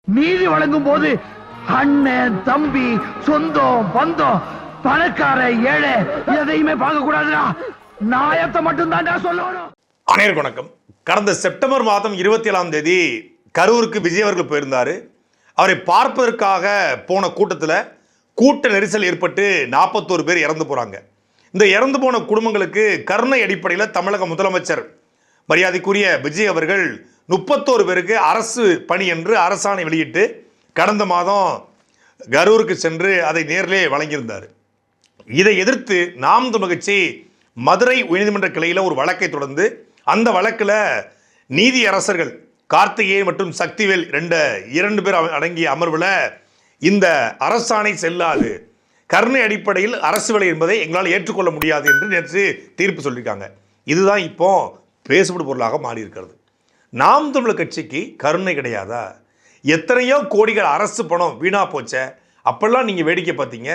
நீதி வழங்கும் போது அண்ணன் தம்பி சொந்தம் பந்தம் பணக்கார ஏழை எதையுமே பார்க்க கூடாதுடா. நியாயத்தை மட்டும் தான் சொல்லணும். அனைவருக்கும் வணக்கம். கடந்த செப்டம்பர் மாதம் 27ஆம் தேதி கரூருக்கு விஜய் அவர்கள் போயிருந்தாரு. அவரை பார்ப்பதற்காக போன கூட்டத்தில் கூட்ட நெரிசல் ஏற்பட்டு 41 பேர் இறந்து போறாங்க. இந்த இறந்து போன குடும்பங்களுக்கு கருணை அடிப்படையில் தமிழக முதலமைச்சர் மரியாதைக்குரிய விஜய் அவர்கள் 31 பேருக்கு அரசு பணி என்று அரசாணை வெளியிட்டு கடந்த மாதம் கரூருக்கு சென்று அதை நேரிலே வழங்கியிருந்தார். இதை எதிர்த்து நாம் தமிழர் கட்சி மதுரை உயர்நீதிமன்ற கிளையில் ஒரு வழக்கை தொடர்ந்து அந்த வழக்கில் நீதி அரசர்கள் கார்த்திகேயன் மற்றும் சக்திவேல் இரண்டு பேர் அடங்கிய அமர்வில் இந்த அரசாணை செல்லாது, கருணை அடிப்படையில் அரசு வேலை என்பதை எங்களால் ஏற்றுக்கொள்ள முடியாது என்று நேற்று தீர்ப்பு சொல்லியிருக்காங்க. இதுதான் இப்போ பேசுபடு பொருளாக மாறி இருக்கிறது. நாம் தமிழர் கட்சிக்கு கருணை கிடையாதா? எத்தனையோ கோடிகள் அரசு பணம் வீணா போச்ச. அப்பெல்லாம் நீங்கள் வேடிக்கை பார்த்தீங்க.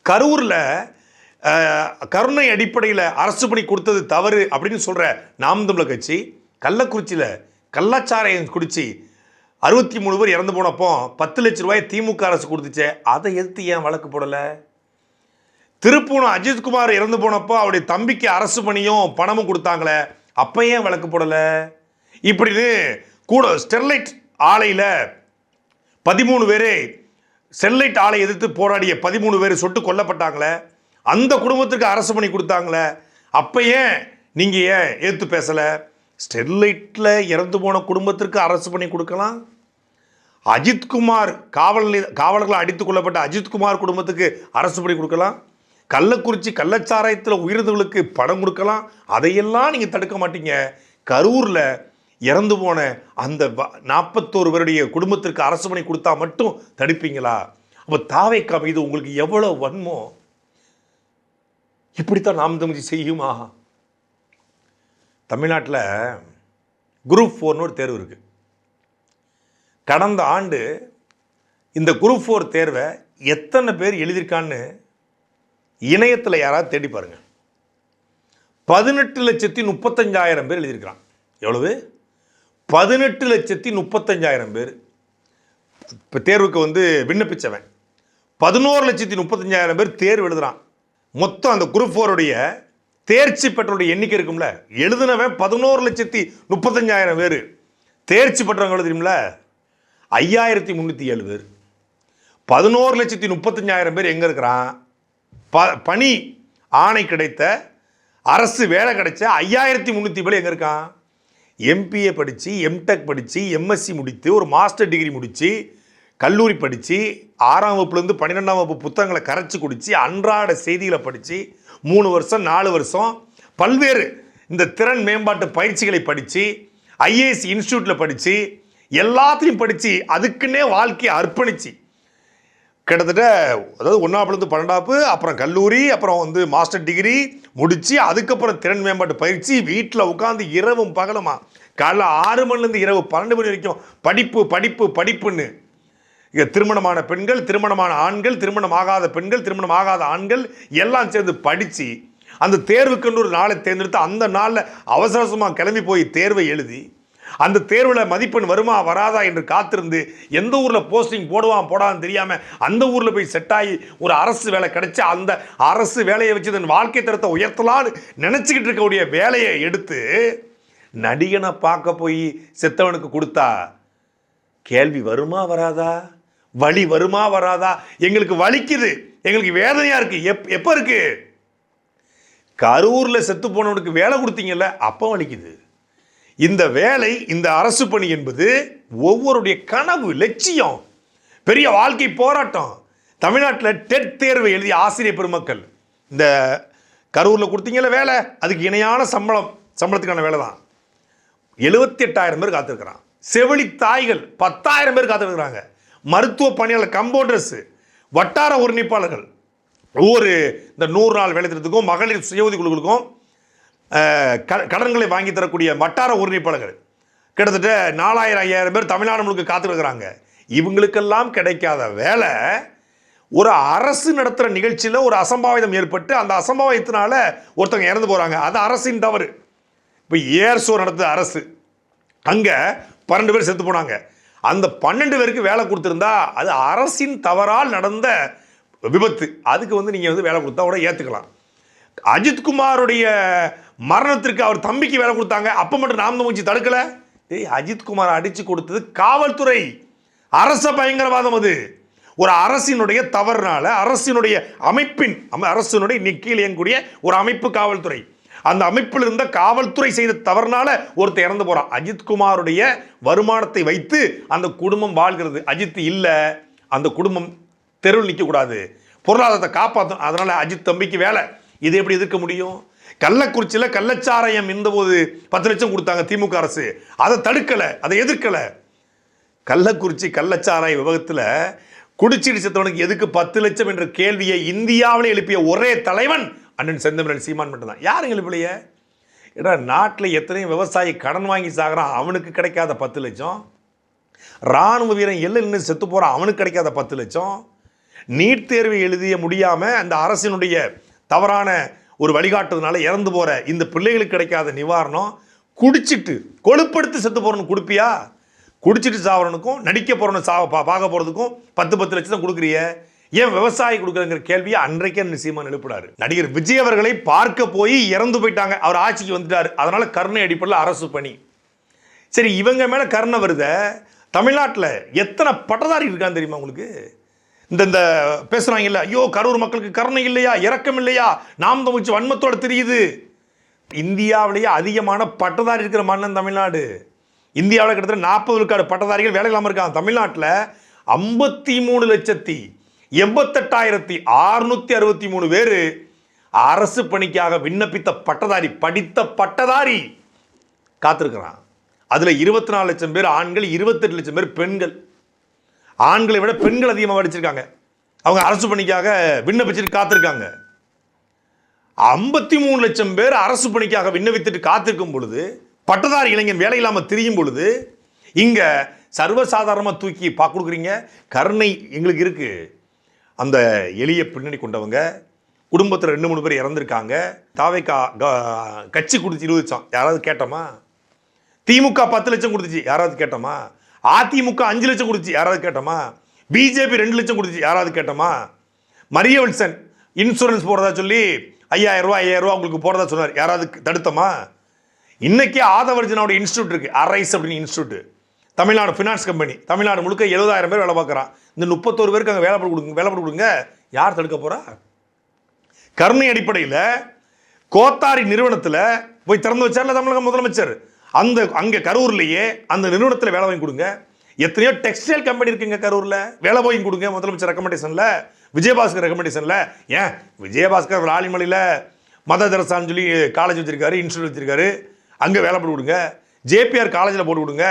கரூரில் கருணை அடிப்படையில் அரசு பணி கொடுத்தது தவறு அப்படின்னு சொல்கிற நாம் தமிழர் கட்சி கள்ளக்குறிச்சியில் கள்ளச்சாராயம் குடிச்சு 63 பேர் இறந்து போனப்போ 10 லட்சம் ரூபாய் திமுக அரசு கொடுத்துச்சே, அதை எதிர்த்து ஏன் வழக்கு போடலை? திருப்பூணம் அஜித்குமார் இறந்து போனப்போ அவருடைய தம்பிக்கு அரசு பணியும் பணமும் கொடுத்தாங்களே, அப்போ ஏன் வழக்கு போடலை? இப்படின்னு கூட ஸ்டெர்லைட் ஆலையில் 13 பேர், ஸ்டெர்லைட் ஆலை எதிர்த்து போராடிய 13 பேர் சொட்டு கொல்லப்பட்டாங்களே, அந்த குடும்பத்துக்கு அரசு பணி கொடுத்தாங்களே, அப்போ ஏன் நீங்கள் ஏன் ஏற்று பேசலை? ஸ்டெர்லைட்டில் இறந்து போன குடும்பத்திற்கு அரசு பணி கொடுக்கலாம். அஜித்குமார் காவலர்களால் அடித்து கொள்ளப்பட்ட அஜித்குமார் குடும்பத்துக்கு அரசு பணி கொடுக்கலாம். கள்ளக்குறிச்சி கள்ளச்சாராயத்தில் உயிரிழந்தவர்களுக்கு பணம் கொடுக்கலாம். அதையெல்லாம் நீங்கள் தடுக்க மாட்டீங்க. கரூரில் இறந்து போன அந்த 41 பேருடைய குடும்பத்திற்கு அரசு பணி கொடுத்தா மட்டும் தடுப்பீங்களா? அப்போ தாவேக்கா மீது உங்களுக்கு எவ்வளோ வன்மோ? இப்படித்தான் நாம் தமிழ் செய்யுமா? தமிழ்நாட்டில் குரூப் 4ன்னு ஒரு தேர்வு இருக்குது. கடந்த ஆண்டு இந்த குரூப் 4 தேர்வை எத்தனை பேர் எழுதியிருக்கான்னு இணையத்தில் யாராவது தேடி பாருங்க. 18,35,000 பேர் எழுதியிருக்கிறான். எவ்வளவு? 18,35,000 பேர் இப்போ தேர்வுக்கு விண்ணப்பிச்சவன். 11,35,000 பேர் தேர்வு எழுதுறான். மொத்தம் அந்த குரூப் 4உடைய தேர்ச்சி பெற்றவருடைய எண்ணிக்கை இருக்கும்ல, எழுதுனவன் 11,35,000 பேர். தேர்ச்சி பெற்றவங்க தெரியுமில்ல 5,307 பேர். 11,35,000 பேர் எங்கே இருக்கிறான்? பணி ஆணை கிடைத்த அரசு வேலை கிடைச்ச 5,300 பேர் எங்கே இருக்கான்? எம்பிஏ படித்து, எம்டெக் படித்து, எம்எஸ்சி முடித்து, ஒரு மாஸ்டர் டிகிரி முடித்து, கல்லூரி படித்து, 6ஆம் வகுப்புலேருந்து 12ஆம் வகுப்பு புத்தகங்களை கரைச்சி குடித்து, அன்றாட செய்திகளை படித்து 3 வருஷம் 4 வருஷம் பல்வேறு இந்த திறன் மேம்பாட்டு பயிற்சிகளை படித்து, ஐஏஎஸ் இன்ஸ்டியூட்டில் படித்து, எல்லாத்தையும் படித்து அதுக்குன்னே வாழ்க்கையை அர்ப்பணித்து கிட்டத்தட்ட அதாவது 1ஆப்லேருந்து 12ஆப்பு, அப்புறம் கல்லூரி, அப்புறம் மாஸ்டர் டிகிரி முடித்து, அதுக்கப்புறம் திறன் மேம்பாட்டு பயிற்சி, வீட்டில் உட்காந்து இரவும் பகலுமா காலைல 6 மணிலேருந்து இரவு 12 மணி வரைக்கும் படிப்பு படிப்பு படிப்புன்னு இங்கே திருமணமான பெண்கள், திருமணமான ஆண்கள், திருமணம் ஆகாத பெண்கள், திருமணம் ஆகாத ஆண்கள் எல்லாம் சேர்ந்து படித்து அந்த தேர்வுக்குன்னு ஒரு நாளை தேர்ந்தெடுத்து அந்த நாளில் அவசரமாக கிளம்பி போய் தேர்வை எழுதி அந்த தேர்வில் மதிப்பெண் வருமா வராதா என்று காத்திருந்து எந்த ஊரில் போஸ்டிங் போடான்னு தெரியாமல் அந்த ஊரில் போய் செட் ஆகி ஒரு அரசு வேலை கிடைச்சி அந்த அரசு வேலையை வச்சு தன் வாழ்க்கை தரத்தை உயர்த்தலான்னு நினச்சிக்கிட்டு இருக்கக்கூடிய வேலையை எடுத்து நடிகனை பார்க்க போய் செத்தவனுக்கு கொடுத்தா கேள்வி வருமா வராதா? வலி வருமா வராதா? எங்களுக்கு வலிக்குது, எங்களுக்கு வேதனையா இருக்கு. எப்போ இருக்கு? கரூரில் செத்து போனவனுக்கு வேலை கொடுத்தீங்கல்ல, அப்போ வலிக்குது. இந்த வேலை, இந்த அரசு பணி என்பது ஒவ்வொருடைய கனவு, லட்சியம், பெரிய வாழ்க்கை போராட்டம். தமிழ்நாட்டில் டெட் தேர்வை எழுதிய ஆசிரியர் பெருமக்கள் இந்த கரூரில் கொடுத்தீங்கல்ல வேலை, அதுக்கு இணையான சம்பளத்துக்கான வேலை தான் 78,000 பேர் காத்திருக்கிறான். செவிலி தாய்கள் 10,000 பேர் காத்திருக்கிறாங்க. மருத்துவ பணியாளர், கம்பவுண்டர்ஸ், வட்டார ஒருங்கிணைப்பாளர்கள், ஒவ்வொரு இந்த 100 நாள் வேலை திட்டத்துக்கும் மகளிர் சுய உதவி குழுக்களுக்கும் கடன்களை வாங்கி தரக்கூடிய வட்டார ஒருங்கிணைப்பாளர்கள் கிட்டத்தட்ட 4,000-5,000 பேர் தமிழ்நாடு முழுக்க காத்திருக்கிறாங்க. இவங்களுக்கெல்லாம் கிடைக்காத வேலை ஒரு அரசு நடத்துகிற நிகழ்ச்சியில் ஒரு அசம்பாவிதம் ஏற்பட்டு அந்த அசம்பாவிதத்தினால ஒருத்தவங்க இறந்து போகிறாங்க. அது அரசின் தவறு. இப்போ ஏர் ஷோ நடத்துது அரசு, அங்கே 12 பேர் செத்து போனாங்க. அந்த 12 பேருக்கு வேலை கொடுத்திருந்தா அது அரசின் தவறால் நடந்த விபத்து. அதுக்கு வந்து நீங்க வந்து வேலை கொடுத்தா கூட ஏத்துக்கலாம். அஜித்குமாருடைய மரணத்திற்கு அவர் தம்பிக்கு வேலை கொடுத்தாங்க, அப்ப மட்டும் நாம் தமிழ்ச்சி தடுக்கல. அஜித்குமார் அடிச்சு கொடுத்தது காவல்துறை, அரச பயங்கரவாதம். அது ஒரு அரசினுடைய தவறுனால, அரசினுடைய அமைப்பின் அரசினுடைய கீழ் இயங்கக்கூடிய ஒரு அமைப்பு காவல்துறை, அந்த அமைப்பில் இருந்த காவல்துறை செய்த தவறுனால ஒருத்தர் இறந்து போறான். அஜித்குமாருடைய வருமானத்தை வைத்து அந்த குடும்பம் வாழ்கிறது. அஜித் இல்ல, அந்த குடும்பம் தெருவில் நிற்க கூடாது, பொருளாதாரத்தை காப்பாற்றும். அதனால அஜித் தம்பிக்கு வேலை. இது எப்படி எதிர்க்க முடியும்? கள்ளக்குறிச்சியில் கள்ளச்சாராயம் இருந்தபோது 10 லட்சம் கொடுத்தாங்க திமுக அரசு, அதை தடுக்கல, அதை எதிர்க்கல. கள்ளக்குறிச்சி கள்ளச்சாராய விவகாரத்தில் குடிச்சீடு செத்தவனுக்கு எதுக்கு 10 லட்சம் என்ற கேள்வியை இந்தியாவில் எழுப்பிய ஒரே தலைவன் அண்ணன் செந்தமிழன் சீமான் மட்டும் தான். யாரும் எழுப்பலையே. ஏன்னா நாட்டில் எத்தனையோ விவசாயி கடன் வாங்கி சாகிறான், அவனுக்கு கிடைக்காத 10 லட்சம். ராணுவ வீரன் எல்ல செத்து போகிறான், அவனுக்கு கிடைக்காத 10 லட்சம். நீட் தேர்வு எழுதிய முடியாமல் அந்த அரசினுடைய தவறான ஒரு வழிகாட்டுறதுனால இறந்து போகிற இந்த பிள்ளைகளுக்கு கிடைக்காத நிவாரணம். குடிச்சிட்டு கொழுப்படுத்து செத்து போகிறவனுக்கு கொடுப்பியா? குடிச்சிட்டு சாவறனுக்கும் நடிக்க போகிறவனு பார்க்க போகிறதுக்கும் 10 லட்சம் தான் கொடுக்குறிய, ஏன் விவசாயி கொடுக்குறங்கிற கேள்வியை அன்றைக்கே சீமான் எழுப்பினாரு. நடிகர் விஜய் அவர்களை பார்க்க போய் இறந்து போயிட்டாங்க, அவர் ஆட்சிக்கு வந்துட்டார், அதனால கருணை அடிப்படையில் அரசு பணி. சரி, இவங்க மேலே கருணை வருத. தமிழ்நாட்டில் எத்தனை பட்டதாரி இருக்கான்னு தெரியுமா உங்களுக்கு? இந்த பேசுறாங்கல்ல, ஐயோ கரூர் மக்களுக்கு கருணை இல்லையா, இரக்கம் இல்லையா, நாம் தமிழ்ச்சி வன்மத்தோட தெரியுது. இந்தியாவிலேயே அதிகமான பட்டதாரி இருக்கிற மன்னன் தமிழ்நாடு. இந்தியாவில் கிட்டத்தட்ட 40 விழுக்காடு பட்டதாரிகள் வேலை இல்லாமல் இருக்காங்க. தமிழ்நாட்டில் 53,88,663 பேர் அரசு பணிக்காக விண்ணப்பித்த பட்டதாரி, படித்த பட்டதாரி காத்திருக்கிறான். அதுல 24 லட்சம் பேர் ஆண்கள், 28 லட்சம் பேர் பெண்கள். ஆண்களை விட பெண்கள் அதிகமாக படிச்சிருக்காங்க, அவங்க அரசு பணிக்காக விண்ணப்பிச்சுட்டு காத்திருக்காங்க. 53 லட்சம் பேர் அரசு பணிக்காக விண்ணப்பித்துட்டு காத்திருக்கும் பொழுது, பட்டதாரி இளைஞன் வேலை இல்லாமல் திரியும் பொழுது, இங்க சர்வசாதாரணமாக தூக்கி கொடுக்குறீங்க. கருணை எங்களுக்கு இருக்கு. அந்த எளிய பின்னணி கொண்டவங்க குடும்பத்தில் 2-3 பேர் இறந்துருக்காங்க. தாவேக்கா கட்சி கொடுத்து 20 லட்சம், யாராவது கேட்டோமா? திமுக 10 லட்சம் கொடுத்துச்சு, யாராவது கேட்டோமா? அதிமுக 5 லட்சம் கொடுத்துச்சு, யாராவது கேட்டோமா? பிஜேபி 2 லட்சம் கொடுத்துச்சு, யாராவது கேட்டோமா? மரிய வில்சன் இன்சூரன்ஸ் போடுறதா சொல்லி 5000 ரூபா உங்களுக்கு போடுறதா சொன்னார், யாராவது தடுத்தமா? இன்னைக்கு ஆதவர்ஜனாவோட இன்ஸ்டியூட் இருக்கு, அரைஸ் அப்படின்னு institute, Tamil Nadu finance company, Tamil Nadu முழுக்க 70,000 பேர் வேலை பார்க்குறான். இந்த 31 பேருக்கு அங்கே வேலை கொடுங்க, யார் தடுக்க போறா? கருணை அடிப்படையில் கோத்தாரி நிறுவனத்தில் போய் திறந்து வச்சார்ல தமிழக முதலமைச்சர், அங்கே கரூர்லேயே அந்த நிறுவனத்தில் வேலை வாங்கி கொடுங்க. எத்தனையோ டெக்ஸ்டைல் கம்பெனி இருக்குங்க கரூரில், வேலை வாங்கி கொடுங்க முதலமைச்சர் ரெக்கமெண்டேஷனில், விஜயபாஸ்கர் ரெக்கமெண்டேஷனில். ஏன் விஜயபாஸ்கர் ஆலிமலையில் மத தரசான்னு சொல்லி காலேஜ் வச்சிருக்காரு, இன்ஸ்டியூட் வச்சிருக்காரு, அங்கே வேலை போட்டு கொடுங்க. ஜேபிஆர் காலேஜில் போட்டு கொடுங்க.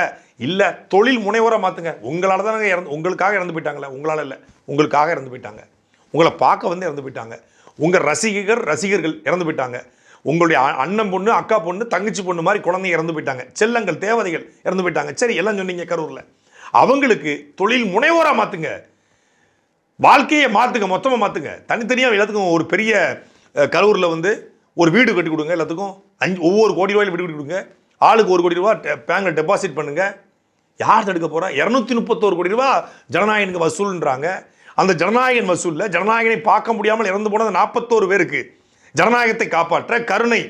இல்லை தொழில் முனைவராக மாற்றுங்க. உங்களால் தான் உங்களுக்காக இறந்து போயிட்டாங்களே, உங்களால் இல்லை, உங்களுக்காக இறந்து போயிட்டாங்க. உங்களை பார்க்க வந்து இறந்து போயிட்டாங்க. உங்கள் ரசிகர்கள் இறந்து போயிட்டாங்க. உங்களுடைய அண்ணன் பொண்ணு, அக்கா பொண்ணு, தங்கச்சி பொண்ணு மாதிரி குழந்தைங்க இறந்து போயிட்டாங்க. செல்லங்கள், தேவதைகள் இறந்து போயிட்டாங்க. சரி, எல்லாம் சொன்னீங்க கரூரில். அவங்களுக்கு தொழில் முனைவோராக மாற்றுங்க, வாழ்க்கையை மாற்றுங்க, மொத்தமாக மாற்றுங்க. தனித்தனியாக எல்லாத்துக்கும் ஒரு பெரிய கரூரில் வந்து ஒரு வீடு கட்டி கொடுங்க. எல்லாத்துக்கும் ஒவ்வொரு கோடி ரூபாயில் வீடு கட்டி கொடுங்க. ஆளுக்கு 1 கோடி ரூபா பேங்கில் டெபாசிட் பண்ணுங்க. யார் தடுக்க போகிறா? 231 கோடி ரூபா ஜனநாயகனுக்கு வசூல்ன்றாங்க. அந்த ஜனநாயகன் வசூலில் ஜனநாயகனை பார்க்க முடியாமல் இறந்து போனது 41 பேருக்கு. ஜனநாயகத்தை காப்பாற்ற கருணை,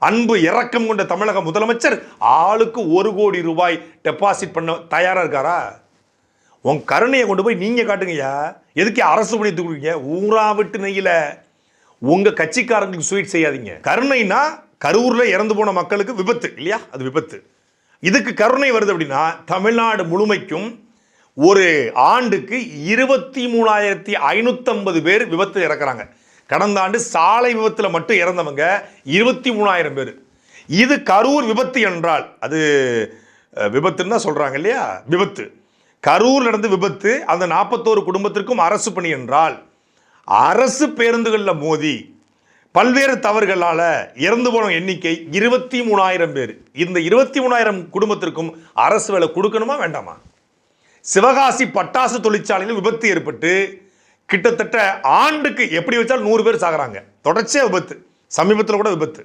அன்பு, இரக்கம் கொண்ட தமிழக முதலமைச்சர் ஆளுக்கு 1 கோடி ரூபாய் டெபாசிட் பண்ண தயாரா இருக்காரா? உன் கருணையை கொண்டு போய் நீங்க காட்டுங்கய்யா. எதுக்கு அரசு பண்ணி தூக்குறீங்க? ஊரா விட்டு நெய்யில உங்க கட்சிக்காரங்களுக்கு ஸ்வீட் செய்யாதீங்க. கருணைனா கரூர்ல இறந்து போன மக்களுக்கு விபத்து இல்லையா, அது விபத்து. இதுக்கு கருணை வருது அப்படின்னா தமிழ்நாடு முழுமைக்கும் ஒரு ஆண்டுக்கு 23,550 பேர் விபத்து இறக்குறாங்க. கடந்த ஆண்டு சாலை விபத்தில் மட்டும் இறந்தவங்க 23,000 பேர். இது கரூர் விபத்து என்றால் அது விபத்துன்னு தான் சொல்றாங்க இல்லையா, விபத்து. கரூர் நடந்த விபத்து, அந்த 41 குடும்பத்திற்கும் அரசு பணி என்றால், அரசு பேருந்துகளில் மோதி பல்வேறு தவறுகளால இறந்து போன எண்ணிக்கை 23,000 பேர். இந்த 23,000 குடும்பத்திற்கும் அரசு வேலை கொடுக்கணுமா வேண்டாமா? சிவகாசி பட்டாசு தொழிற்சாலையில் விபத்து ஏற்பட்டு கிட்டத்தட்ட ஆண்டுக்கு எப்படி வச்சாலும் 100 பேர் சாகுறாங்க. தொடர்ச்சியா விபத்து. சமீபத்தில் கூட விபத்து.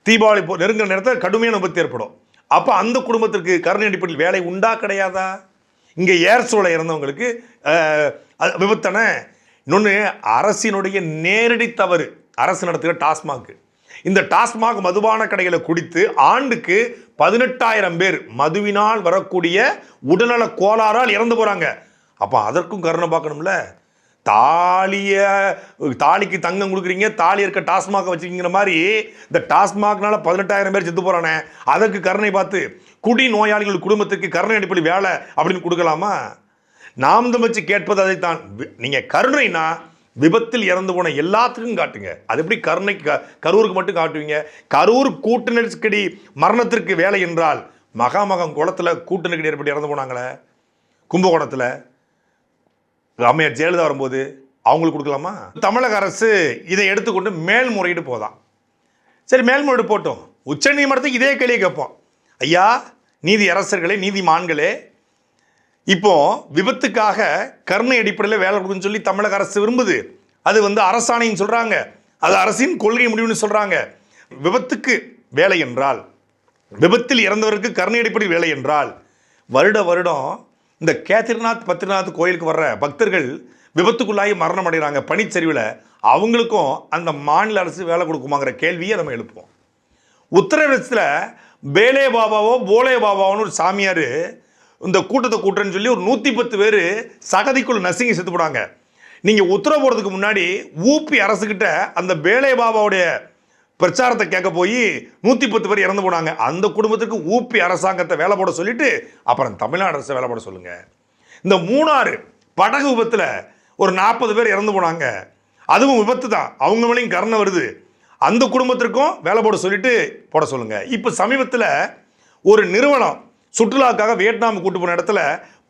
தீபாவளி நெருங்கிற நேரத்தில் கடுமையான விபத்து ஏற்படும். அப்போ அந்த குடும்பத்திற்கு கருணை அடிப்படையில் வேலை உண்டா கிடையாதா? இங்கே ஏர் ஷோவில் இறந்தவங்களுக்கு விபத்தான. இன்னொன்று, அரசினுடைய நேரடி தவறு. அரசு நடத்துகிற டாஸ்மாக், இந்த டாஸ்மாக் மதுபான கடைகளை குடித்து ஆண்டுக்கு 18,000 பேர் மதுவினால் வரக்கூடிய உடல்நல கோளாறால் இறந்து போறாங்க. அப்ப அதற்கும் கருணை பார்க்கணும்ல. தாலிக்கு தங்கம் கொடுக்குறீங்க, தாலி இருக்க டாஸ்மாக வச்சுக்கிற மாதிரி இந்த டாஸ்மாக்னால 18,000 பேர் செத்து போறானே, அதற்கு கருணை பார்த்து குடி நோயாளிகள் குடும்பத்துக்கு கருணை அடிப்படை வேலை அப்படின்னு கொடுக்கலாமா? நாம் தமிழ்ச்சி கேட்பது அதைத்தான். நீங்க கருணைனா விபத்தில் இறந்து போன எல்லாத்துக்கும் காட்டுங்க. அது எப்படி கருணை கரூருக்கு மட்டும் காட்டுவீங்க? கரூர் கூட்ட நெருக்கடி மரணத்திற்கு வேலை என்றால் மகாமகம் குளத்துல கூட்ட நெருக்கடி ஏற்பட்டு இறந்து போனாங்களே, கும்பகோணத்துல அம்மையார் ஜெயலலிதா வரும்போது அவங்களுக்கு கொடுக்கலாமா? தமிழக அரசு இதை எடுத்துக்கொண்டு மேல்முறையீடு போதான். சரி, மேல்முறையீடு போட்டோம். உச்ச நீதிமன்றத்துக்கு இதே கேள்வியை கேட்போம். ஐயா, நீதி அரசர்களே, நீதிமான்களே, இப்போ விபத்துக்காக கருணை அடிப்படையில் வேலை கொடுக்குன்னு சொல்லி தமிழக அரசு விரும்புது. அது அரசாணைன்னு சொல்றாங்க, அது அரசின் கொள்கை முடிவுன்னு சொல்றாங்க. விபத்துக்கு வேலை என்றால், விபத்தில் இறந்தவருக்கு கருணை அடிப்படை வேலை என்றால், வருடம் இந்த கேத்ரிநாத் பத்ரிநாத் கோயிலுக்கு வர்ற பக்தர்கள் விபத்துக்குள்ளாகி மரணம் அடைகிறாங்க பனிச்சரிவில், அவங்களுக்கும் அந்த மாநில அரசு வேலை கொடுக்குமாங்கிற கேள்வியை நம்ம எழுப்புவோம். உத்தரப்பிரதேசத்தில் பேலே பாபாவோ போலே பாபாவோன்னு ஒரு சாமியார் இந்த கூட்டத்தை கூட்டுறேன்னு சொல்லி ஒரு 110 பேர் சகதிக்குள்ள நசுங்கி செத்து போனாங்க. நீங்கள் உத்தரவு போடுறதுக்கு முன்னாடி ஊபி அரசுக்கிட்ட அந்த பேலே பாபாவுடைய பிரச்சாரத்தை கேட்க போய் 110 பேர் இறந்து போனாங்க. அந்த குடும்பத்துக்கு ஊபி அரசாங்கத்தை வேலை போட சொல்லிட்டு அப்புறம் தமிழ்நாடு அரசை வேலை போட சொல்லுங்க. இந்த மூணாறு படகு விபத்தில் ஒரு 40 பேர் இறந்து போனாங்க, அதுவும் விபத்து தான், அவங்க மேலேயும் கருணை வருது. அந்த குடும்பத்திற்கும் வேலை போட சொல்லிட்டு போட சொல்லுங்க. இப்போ சமீபத்தில் ஒரு நிறுவனம் சுற்றுலாக்காக வியட்நாம் கூட்டு போன இடத்துல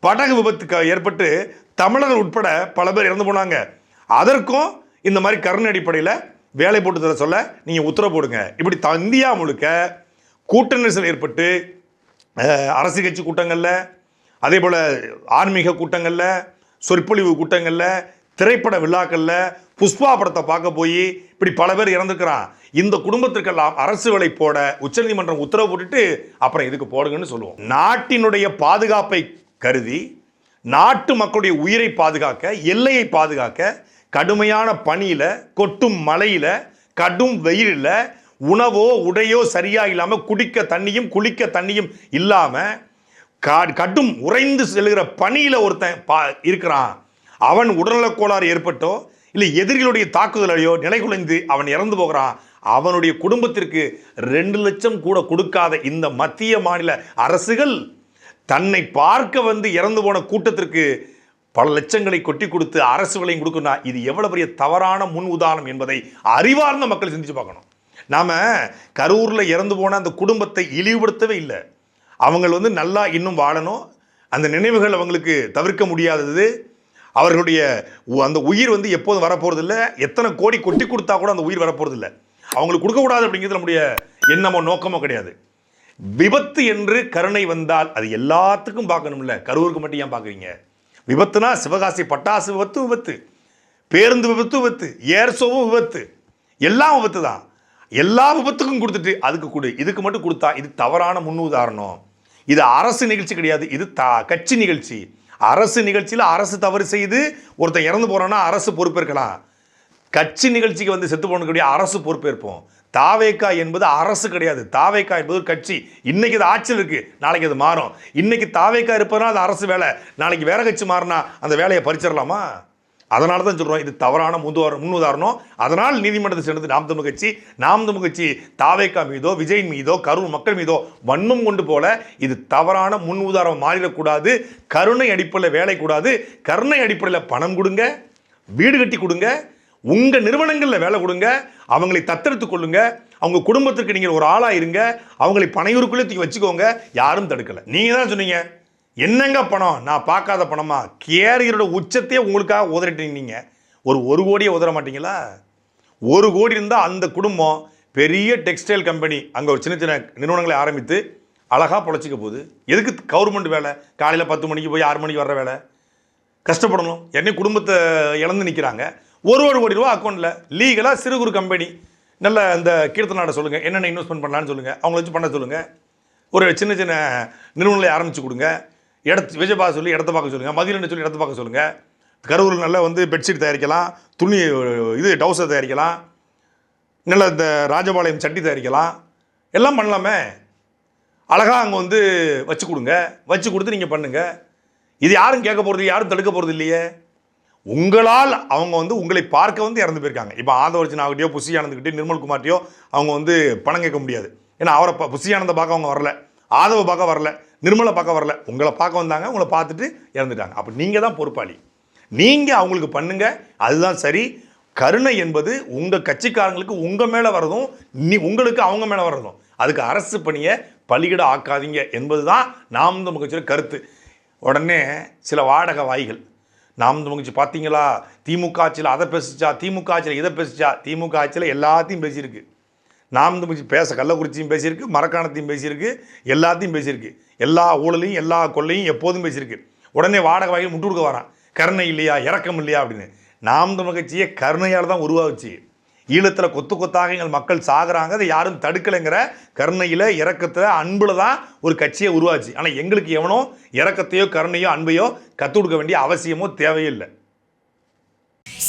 படகு விபத்துக்கு ஏற்பட்டு தமிழர்கள் உட்பட பல பேர் இறந்து போனாங்க. அதற்கும் இந்த மாதிரி கருணை அடிப்படையில் வேலை போட்டு தர சொல்ல நீங்கள் உத்தரவு போடுங்க. இப்படி இந்தியா முழுக்க கூட்ட நெரிசல் ஏற்பட்டு அரசியல் கட்சி கூட்டங்களில், அதே போல் ஆன்மீக கூட்டங்களில், சொற்பொழிவு கூட்டங்களில், திரைப்பட விழாக்களில் புஷ்பா படத்தை பார்க்க போய் இப்படி பல பேர் இறந்துக்கிறான். இந்த குடும்பத்திற்கெல்லாம் அரசு வேலை போட உச்சநீதிமன்றம் உத்தரவு போட்டுட்டு அப்புறம் இதுக்கு போடுங்கன்னு சொல்லுவோம். நாட்டினுடைய பாதுகாப்பை கருதி, நாட்டு மக்களுடைய உயிரை பாதுகாக்க, எல்லையை பாதுகாக்க, கடுமையான பனியில, கொட்டும் மழையில, கடும் வெயிலில் உணவோ உடையோ சரியா இல்லாம, குடிக்க தண்ணியும் குளிக்க தண்ணியும் இல்லாம கடும் உறைந்து செல்கிற பனியில ஒருத்தன் இருக்கிறான். அவன் உடல்நலக் கோளாறு ஏற்பட்டோ இல்லை எதிரிகளுடைய தாக்குதலையோ நிலைகுலைந்து அவன் இறந்து போகிறான். அவனுடைய குடும்பத்திற்கு 2 லட்சம் கூட கொடுக்காத இந்த மத்திய மாநில அரசுகள் தன்னை பார்க்க இறந்து போன கூட்டத்திற்கு பல லட்சங்களை கொட்டி கொடுத்து அரசு விலையும் கொடுக்கணும். இது எவ்வளவு பெரிய தவறான முன் உதாரணம் என்பதை அறிவார்ந்த மக்கள் சிந்திச்சு பார்க்கணும். நாம கரூர்ல இறந்து போன அந்த குடும்பத்தை இழிவுபடுத்தவே இல்லை. அவங்க நல்லா இன்னும் வாழணும். அந்த நினைவுகள் அவங்களுக்கு தவிர்க்க முடியாதது. அவர்களுடைய அந்த உயிர் எப்போதும் வரப்போறது இல்லை. எத்தனை கோடி கொட்டி கொடுத்தா கூட அந்த உயிர் வரப்போறது இல்லை. அவங்களுக்கு கொடுக்கக்கூடாது அப்படிங்கிறது நம்முடைய எண்ணமோ நோக்கமோ கிடையாது. விபத்து என்று கருணை வந்தால் அது எல்லாத்துக்கும் பார்க்கணும்ல, கரூருக்கு மட்டும் ஏன் பார்க்குறீங்க? விபத்துனா சிவகாசி பட்டாசு விபத்து, பேருந்து விபத்து, ஏர் ஷோவும் விபத்து, எல்லாம் விபத்து தான். எல்லா விபத்துக்கும் கொடுத்துட்டு அதுக்கு கொடு, இதுக்கு மட்டும் கொடுத்தா இது தவறான முன் உதாரணம். இது அரசு நிகழ்ச்சி கிடையாது, இது கட்சி நிகழ்ச்சி. அரசு நிகழ்ச்சியில் அரசு தவறு செய்து ஒருத்தன் இறந்து போறான்னா அரசு பொறுப்பேற்கலாம். கட்சி நிகழ்ச்சிக்கு செத்து போனக்கூடிய அரசு பொறுப்பேற்போம். தாவேக்கா என்பது அரசு கிடையாது. தாவேக்கா என்பது கட்சி. இன்னைக்கு அது ஆட்சியில் இருக்கு, நாளைக்கு அது மாறும். இன்னைக்கு தாவேக்கா இருப்பதுனா அது அரசு வேலை, நாளைக்கு வேற கட்சி மாறினா அந்த வேலையை பறிச்சிடலாமா? அதனால தான் சொல்றோம் இது தவறான முன் உதாரணம். அதனால் நீதிமன்றத்தை சேர்ந்து நாம் தமிழ் கட்சி தாவேக்கா மீதோ விஜய் மீதோ கரூர் மக்கள் மீதோ வன்மம் கொண்டு போல இது தவறான முன் உதாரணம் மாறிடக்கூடாது. கருணை அடிப்படையில் வேலை கூடாது. கருணை அடிப்படையில் பணம் கொடுங்க, வீடு கட்டி கொடுங்க, உங்க நிறுவனங்களில் வேலை கொடுங்க, அவங்களை தத்தெடுத்துக் கொள்ளுங்க, அவங்க குடும்பத்திற்கு நீங்கள் ஒரு ஆளா இருங்க, அவங்களை பனையூருக்குள்ளே தூக்கி வச்சுக்கோங்க. யாரும் தடுக்கல. நீங்க தான் சொன்னீங்க என்னங்க பணம், நான் பார்க்காத பணமா? கேரியரோட உச்சத்தையே உங்களுக்காக உதறிட்டீங்க. ஒரு கோடியே உதற மாட்டீங்களா? 1 கோடி இருந்தால் அந்த குடும்பம் பெரிய டெக்ஸ்டைல் கம்பெனி அங்கே ஒரு சின்ன சின்ன நிறுவனங்களை ஆரம்பித்து அழகாக பொழைச்சிக்க போகுது. எதுக்கு கவர்மெண்ட் வேலை? காலையில் 10 மணிக்கு போய் 6 மணிக்கு வர்ற வேலை கஷ்டப்படணும். என்னை குடும்பத்தை இழந்து நிற்கிறாங்க. 1 கோடி ரூபா அக்கௌண்ட்டில் லீகலாக சிறு குறு கம்பெனி நல்ல இந்த கீர்த்தனாட சொல்லுங்கள், என்னென்ன இன்வெஸ்ட்மெண்ட் பண்ணலான்னு சொல்லுங்கள், அவங்கள வச்சு பண்ண சொல்லுங்கள். ஒரு சின்ன சின்ன நிறுவனங்களை ஆரம்பித்து கொடுங்க. விஜயபாக சொல்லி இடத்த பார்க்க சொல்லுங்கள், மதியன்னு சொல்லி இடத்த பார்க்க சொல்லுங்கள். கரூரில் நல்லா வந்து பெட்ஷீட் தயாரிக்கலாம், துணி டவுசர் தயாரிக்கலாம், நல்ல இந்த ராஜபாளையம் சட்டி தயாரிக்கலாம், எல்லாம் பண்ணலாமே. அழகாக அங்கே வந்து வச்சு கொடுங்க, வச்சு கொடுத்து நீங்கள் பண்ணுங்கள். இது யாரும் கேட்க போகிறது, யாரும் தடுக்க போகிறது இல்லையே. உங்களால் அவங்க வந்து உங்களை பார்க்க வந்து இறந்து போயிருக்காங்க. இப்போ ஆதவர்ஜன் ஆகட்டையோ புஷி ஆனந்துக்கிட்டே நிர்மல்குமார்ட்டையோ அவங்க வந்து பணம் கேட்க முடியாது. ஏன்னா அவரை புஷி ஆனந்தை பார்க்க அவங்க வரல, ஆதவ பார்க்க வரல, நிர்மலை பார்க்க வரல, உங்களை பார்க்க வந்தாங்க, உங்களை பார்த்துட்டு இறந்துட்டாங்க. அப்போ நீங்கள் தான் பொறுப்பாளி, நீங்கள் அவங்களுக்கு பண்ணுங்க, அதுதான் சரி. கருணை என்பது உங்கள் கட்சிக்காரங்களுக்கு உங்கள் மேலே வரதும், உங்களுக்கு அவங்க மேலே வரதும், அதுக்கு அரசு பணியை பலியிட ஆக்காதீங்க என்பது தான் நாம் தமிழ் கட்சியோட கருத்து. உடனே சில வாடகை வாய்கள், நாம் தமிழ் கட்சி பார்த்தீங்களா, திமுக ஆட்சியில் அதை பேசிச்சா, திமுக ஆட்சியில் இதை பேசிச்சா, திமுக ஆட்சியில் எல்லாத்தையும் பேசியிருக்கு. நாம் தமிழ் பேச கள்ளக்குறிச்சியும் பேசியிருக்கு, மரக்காணத்தையும் பேசியிருக்கு, எல்லாத்தையும் பேசியிருக்கு, எல்லா ஊழலையும் எல்லா கொள்ளையும் எப்போதும் பேசியிருக்கு. உடனே வாடகை வாயில் முட்டு கொடுக்க வரான், கருணை இல்லையா, இரக்கம் இல்லையா அப்படின்னு. நாம் தமிழ் கட்சியை கருணையால் தான் உருவாகுச்சு. ஈழத்தில் கொத்து கொத்தாக எங்கள் மக்கள் சாகுறாங்க, அதை யாரும் தடுக்கலைங்கிற கருணையில் இரக்கத்தில் அன்பில் தான் ஒரு கட்சியை உருவாச்சு. ஆனால் எங்களுக்கு எவனோ இரக்கத்தையோ கருணையோ அன்பையோ கற்றுக் கொடுக்க வேண்டிய அவசியமோ தேவையே இல்லை.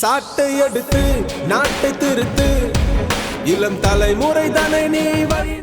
சாட்டை எடுத்து நாட்டை திருத்து, இளம் தலைமுறை தானே நீ வழி